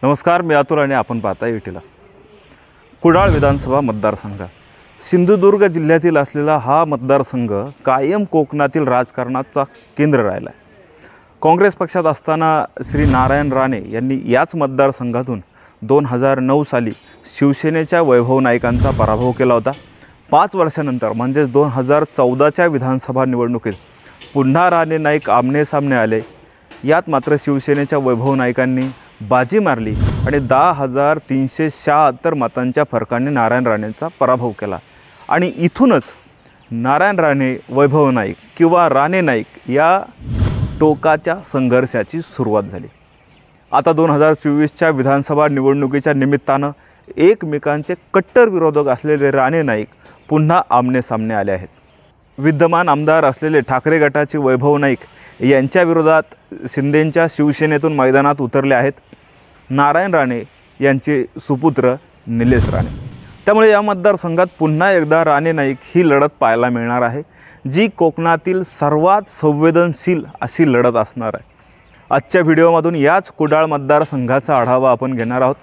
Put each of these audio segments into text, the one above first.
नमस्कार, मी अतुल आणि आपण पाहता ईटीला. कुडाळ विधानसभा मतदारसंघ सिंधुदुर्ग जिल्ह्यातील असलेला हा मतदारसंघ कायम कोकणातील राजकारणाचा केंद्र राहिला आहे. काँग्रेस पक्षात असताना श्री नारायण राणे यांनी याच मतदारसंघातून 2009 साली शिवसेनेच्या वैभव नाईकांचा पराभव केला होता. 5 वर्षानंतर म्हणजेच 2014च्या विधानसभा निवडणुकीत पुन्हा राणे नाईक आमनेसामने आले. यात मात्र शिवसेनेच्या वैभव नाईकांनी बाजी मारली आणि 10,376 मतांच्या फरकाने नारायण राणेंचा पराभव केला. आणि इथूनच नारायण राणे वैभव नाईक किंवा राणे नाईक या टोकाच्या संघर्षाची सुरुवात झाली. आता 2024च्या विधानसभा निवडणुकीच्या निमित्तानं एकमेकांचे कट्टर विरोधक असलेले राणे नाईक पुन्हा आमनेसामने आले आहेत. विद्यमान आमदार असलेले ठाकरे गटाचे वैभव नाईक यांच्या विरोधात शिंदेंच्या शिवसेनेतून मैदानात उतरले आहेत नारायण राणे यांचे सुपुत्र निलेश राणे. त्यामुळे या मतदारसंघात पुन्हा एकदा राणे नाईक ही लढत पाहायला मिळणार आहे, जी कोकणातील सर्वात संवेदनशील अशी लढत असणार आहे. आजच्या व्हिडिओमधून याच कुडाळ मतदारसंघाचा आढावा आपण घेणार आहोत.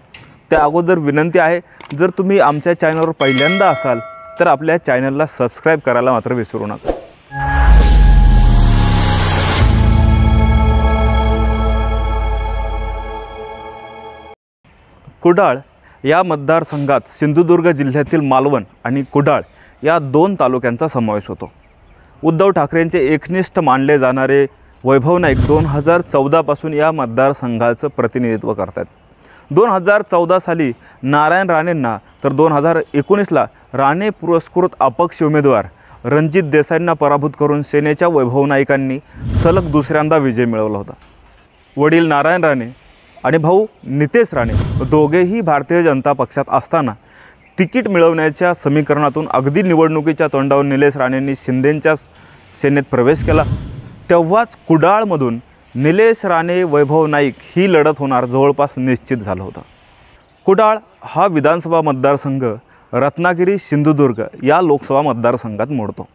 त्या अगोदर विनंती आहे, जर तुम्ही आमच्या चॅनलवर पहिल्यांदा असाल तर आपल्या चॅनलला सबस्क्राईब करायला मात्र विसरू नका. कुडाळ या मतदारसंघात सिंधुदुर्ग जिल्ह्यातील मालवण आणि कुडाळ या 2 तालुक्यांचा समावेश होतो. उद्धव ठाकरेंचे एकनिष्ठ मानले जाणारे वैभव नाईक 2014 पासून या मतदारसंघाचं प्रतिनिधित्व करतात. 2014 साली नारायण राणेंना तर 2019ला राणे पुरस्कृत अपक्ष उमेदवार रणजित देसाईंना पराभूत करून सेनेच्या वैभव नाईकांनी सलग दुसऱ्यांदा विजय मिळवला होता. वडील नारायण राणे आणि भाऊ नितेश राणे दोघेही भारतीय जनता पक्षात असताना तिकीट मिळवण्याच्या समीकरणातून अगदी निवडणुकीच्या तोंडावर निलेश राणेंनी शिंदेंच्या सेनेत प्रवेश केला. तेव्हाच कुडाळमधून निलेश राणे वैभव नाईक ही लढत होणार जवळपास निश्चित झालं होतं. कुडाळ हा विधानसभा मतदारसंघ रत्नागिरी सिंधुदुर्ग या लोकसभा मतदारसंघात मोडतो.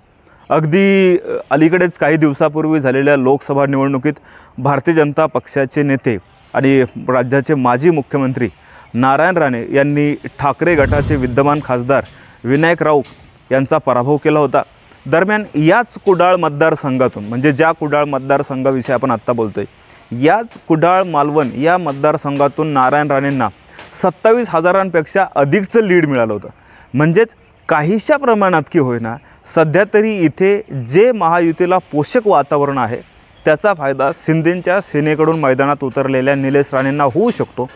अगदी अलीकडेच काही दिवसापूर्वी झालेल्या लोकसभा निवडणुकीत भारतीय जनता पक्षाचे नेते आणि राज्याचे माजी मुख्यमंत्री नारायण राणे यांनी ठाकरे गटाचे विद्यमान खासदार विनायक राऊत यांचा पराभव केला होता. दरम्यान याच कुडाळ मतदारसंघातून, म्हणजे ज्या कुडाळ मतदारसंघाविषयी आपण आत्ता बोलतोय, याच कुडाळ मालवण या मतदारसंघातून नारायण राणेंना 27,000पेक्षा अधिकचं लीड मिळालं होतं. म्हणजेच काहीशा प्रमाणात की होईना सध्या तरी इथे जे महायुतीला पोषक वातावरण आहे त्याचा फायदा शिंदेंच्या सेनेकडून मैदानात उतरलेल्या निलेश राणेंना होऊ शकतो.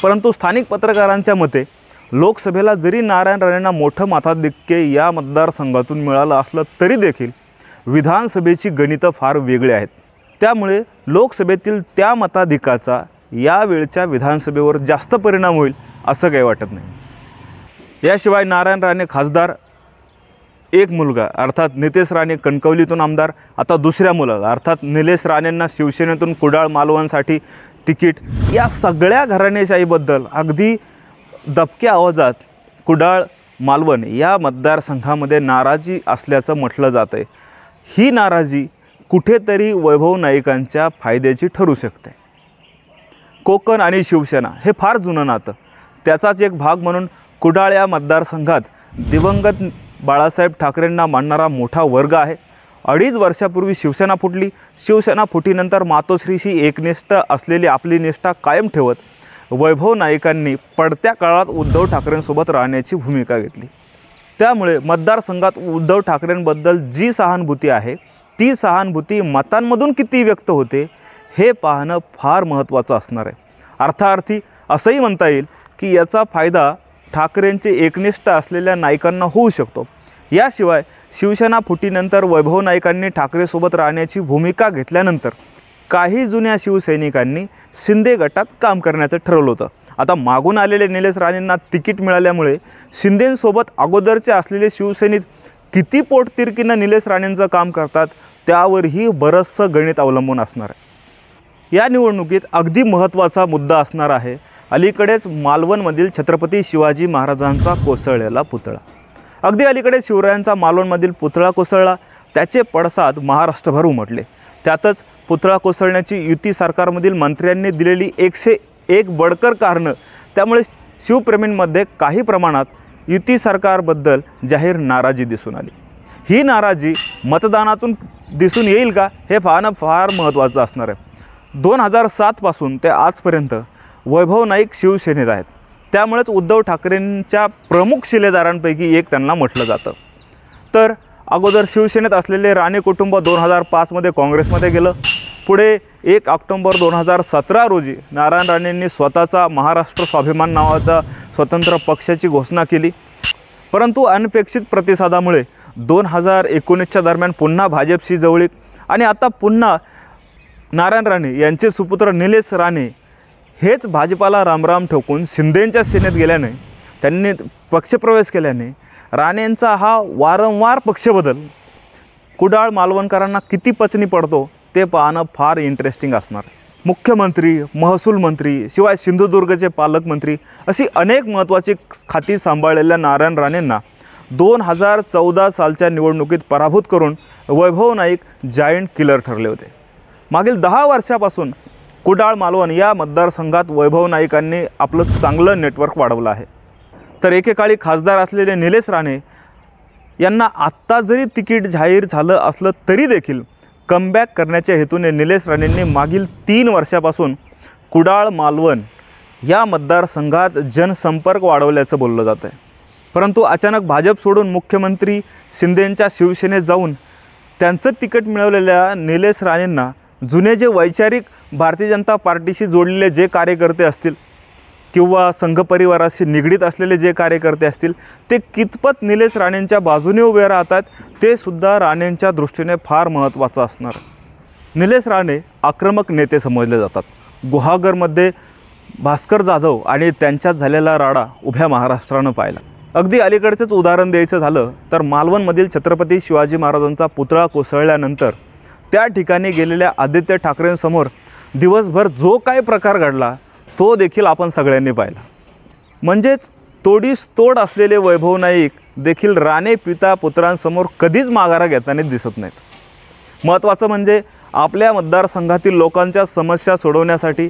परंतु स्थानिक पत्रकारांच्या मते लोकसभेला जरी नारायण राणेंना मोठं मताधिक्य या मतदारसंघातून मिळालं असलं तरी देखील विधानसभेची गणितं फार वेगळी आहेत. त्यामुळे लोकसभेतील त्या मताधिकाचा यावेळच्या विधानसभेवर जास्त परिणाम होईल असं काही वाटत नाही. याशिवाय नारायण राणे खासदार, एक मुलगा अर्थात नितेश राणे कणकवलीतून आमदार, आता दुसऱ्या मुलाला अर्थात निलेश राणेंना शिवसेनेतून कुडाळ मालवणसाठी तिकीट, या सगळ्या घराणेशाहीबद्दल अगदी दबक्या आवाजात कुडाळ मालवण या मतदारसंघामध्ये नाराजी असल्याचं म्हटलं जातं आहे. ही नाराजी कुठेतरी वैभव नाईकांच्या फायद्याची ठरू शकते. कोकण आणि शिवसेना हे फार जुनं नातं. त्याचाच एक भाग म्हणून कुडाळ या मतदारसंघात दिवंगत बाळासाहेब ठाकरेंना मानणारा मोठा वर्ग आहे. 2.5 वर्षापूर्वी शिवसेना फुटली. शिवसेना फुटीनंतर मातोश्रीशी एकनिष्ठ असलेली आपली निष्ठा कायम ठेवत वैभव नाईकांनी पडत्या काळात उद्धव ठाकरेंसोबत राहण्याची भूमिका घेतली. त्यामुळे मतदारसंघात उद्धव ठाकरेंबद्दल जी सहानुभूती आहे ती सहानुभूती मतांमधून किती व्यक्त होते हे पाहणं फार महत्त्वाचं असणार आहे. अर्थार्थी असंही म्हणता येईल की याचा फायदा ठाकरेंचे एकनिष्ठ असलेल्या नाईकांना होऊ शकतो. याशिवाय शिवसेना फुटीनंतर वैभव नाईकांनी ठाकरेसोबत राहण्याची भूमिका घेतल्यानंतर काही जुन्या शिवसैनिकांनी शिंदे गटात काम करण्याचं ठरवलं होतं. आता मागून आलेले निलेश राणेंना तिकीट मिळाल्यामुळे शिंदेंसोबत अगोदरचे असलेले शिवसैनिक किती पोटतिरकीनं निलेश राणेंचं काम करतात त्यावरही बरंचसं गणित अवलंबून असणार आहे. या निवडणुकीत अगदी महत्त्वाचा मुद्दा असणार आहे अलीकडेच मालवणमधील छत्रपती शिवाजी महाराजांचा कोसळलेला पुतळा. अगदी अलीकडे शिवरायांचा मालवणमधील पुतळा कोसळला, त्याचे पडसाद महाराष्ट्रभर उमटले. त्यातच पुतळा कोसळण्याची युती सरकारमधील मंत्र्यांनी दिलेली एक बडकर कारणं. त्यामुळे शिवप्रेमींमध्ये काही प्रमाणात युती सरकारबद्दल जाहीर नाराजी दिसून आली. ही नाराजी मतदानातून दिसून येईल का हे पाहणं फार महत्त्वाचं असणार आहे. 2007 पासून ते आजपर्यंत वैभव नाईक शिवसेनेत आहेत. त्यामुळेच उद्धव ठाकरेंच्या प्रमुख शिलेदारांपैकी एक त्यांना म्हटलं जातं. तर अगोदर शिवसेनेत असलेले राणे कुटुंब 2005 काँग्रेसमध्ये गेलं. पुढे 1 ऑक्टोबर 2017 रोजी नारायण राणेंनी स्वतःचा महाराष्ट्र स्वाभिमान नावाचा स्वतंत्र पक्षाची घोषणा केली. परंतु अनपेक्षित प्रतिसादामुळे 2019च्या दरम्यान पुन्हा भाजपशी जवळीक आणि आता पुन्हा नारायण राणे यांचे सुपुत्र निलेश राणे हेच भाजपाला रामराम ठोकून शिंदेंच्या सेनेत गेल्याने, त्यांनी पक्षप्रवेश केल्याने राणेंचा हा वारंवार पक्षबदल कुडाळ मालवणकरांना किती पचनी पडतो ते पाहणं फार इंटरेस्टिंग असणार. मुख्यमंत्री, महसूल मंत्री, शिवाय सिंधुदुर्गचे पालकमंत्री अशी अनेक महत्त्वाची खाती सांभाळलेल्या नारायण राणेंना 2014 सालच्या निवडणुकीत पराभूत करून वैभव नाईक जायंट किलर ठरले होते. मागील 10 वर्षापासून कुडाळ मालवण या मतदारसंघात वैभव नाईकांनी आपलं चांगलं नेटवर्क वाढवलं आहे. तर एकेकाळी खासदार असलेले निलेश राणे यांना आत्ता जरी तिकीट जाहीर झालं असलं तरी देखील कमबॅक करण्याच्या हेतूने निलेश राणेंनी मागील 3 वर्षापासून कुडाळ मालवण या मतदारसंघात जनसंपर्क वाढवल्याचं बोललं जातं आहे. परंतु अचानक भाजप सोडून मुख्यमंत्री शिंदेंच्या शिवसेनेत जाऊन त्यांचं तिकीट मिळवलेल्या निलेश राणेंना जुने जे वैचारिक भारतीय जनता पार्टीशी जोडलेले जे कार्यकर्ते असतील किंवा संघपरिवाराशी निगडीत असलेले जे कार्यकर्ते असतील ते कितपत निलेश राणेंच्या बाजूने उभे राहतात ते सुद्धा राणेंच्या दृष्टीने फार महत्त्वाचं असणार. निलेश राणे आक्रमक नेते समजले जातात. गुहागरमध्ये भास्कर जाधव आणि त्यांच्यात झालेला राडा उभ्या महाराष्ट्रानं पाहिला. अगदी अलीकडचंच उदाहरण द्यायचं झालं तर मालवणमधील छत्रपती शिवाजी महाराजांचा पुतळा कोसळल्यानंतर त्या ठिकाणी गेलेल्या आदित्य ठाकरेंसमोर दिवसभर जो काही प्रकार घडला तो देखील आपण सगळ्यांनी पाहिला. म्हणजेच तोडीस तोड असलेले वैभव नाईक देखील राणे पिता पुत्रांसमोर कधीच माघारा घेताना दिसत नाहीत. महत्त्वाचं म्हणजे आपल्या मतदारसंघातील लोकांच्या समस्या सोडवण्यासाठी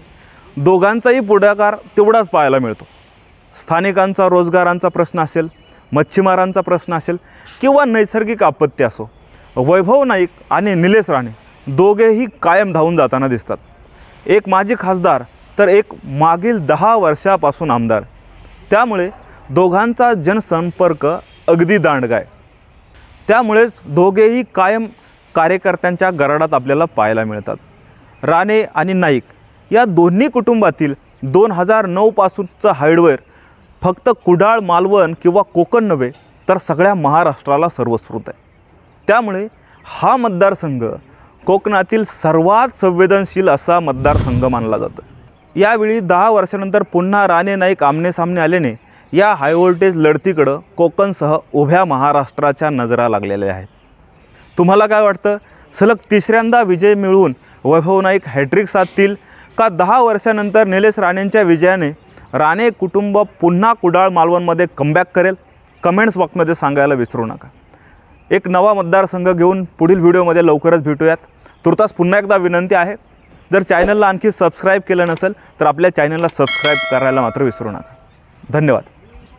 दोघांचाही पुढाकार तेवढाच पाहायला मिळतो. स्थानिकांचा रोजगारांचा प्रश्न असेल, मच्छीमारांचा प्रश्न असेल किंवा नैसर्गिक आपत्ती असो, वैभव नाईक आणि निलेश राणे दोघेही कायम धावून जाताना दिसतात. एक माजी खासदार तर एक मागील 10 वर्षापासून आमदार. त्यामुळे दोघांचा जनसंपर्क अगदी दांडगा आहे. त्यामुळेच दोघेही कायम कार्यकर्त्यांच्या गराडात आपल्याला पाहायला मिळतात. राणे आणि नाईक या दोन्ही कुटुंबातील 2009 पासूनचं हार्डवेअर फक्त कुडाळ मालवण किंवा कोकण नव्हे तर सगळ्या महाराष्ट्राला सर्वश्रुत आहे. त्यामुळे हा मतदारसंघ कोकणातील सर्वात संवेदनशील असा मतदारसंघ मानला जातो. यावेळी 10 वर्षानंतर पुन्हा राणे नाईक आमनेसामने आल्याने या हायव्होल्टेज लढतीकडं कोकणसह उभ्या महाराष्ट्राच्या नजरा लागलेल्या आहेत. तुम्हाला काय वाटतं, सलग 3ऱ्यांदा विजय मिळवून वैभव नाईक हॅट्रिक साधतील का 10 वर्षानंतर निलेश राणेंच्या विजयाने राणे कुटुंब पुन्हा कुडाळ मालवणमध्ये कमबॅक करेल? कमेंट्स बॉक्समध्ये सांगायला विसरू नका. एक नवा मतदारसंघ घेऊन पुढील व्हिडिओमध्ये लवकरच भेटूयात. तुर्तास पुन्हा एकदा विनंती आहे, जर चॅनलला आणखी सबस्क्राईब केलं नसेल तर आपल्या चॅनलला सबस्क्राईब करायला मात्र विसरू नका. धन्यवाद.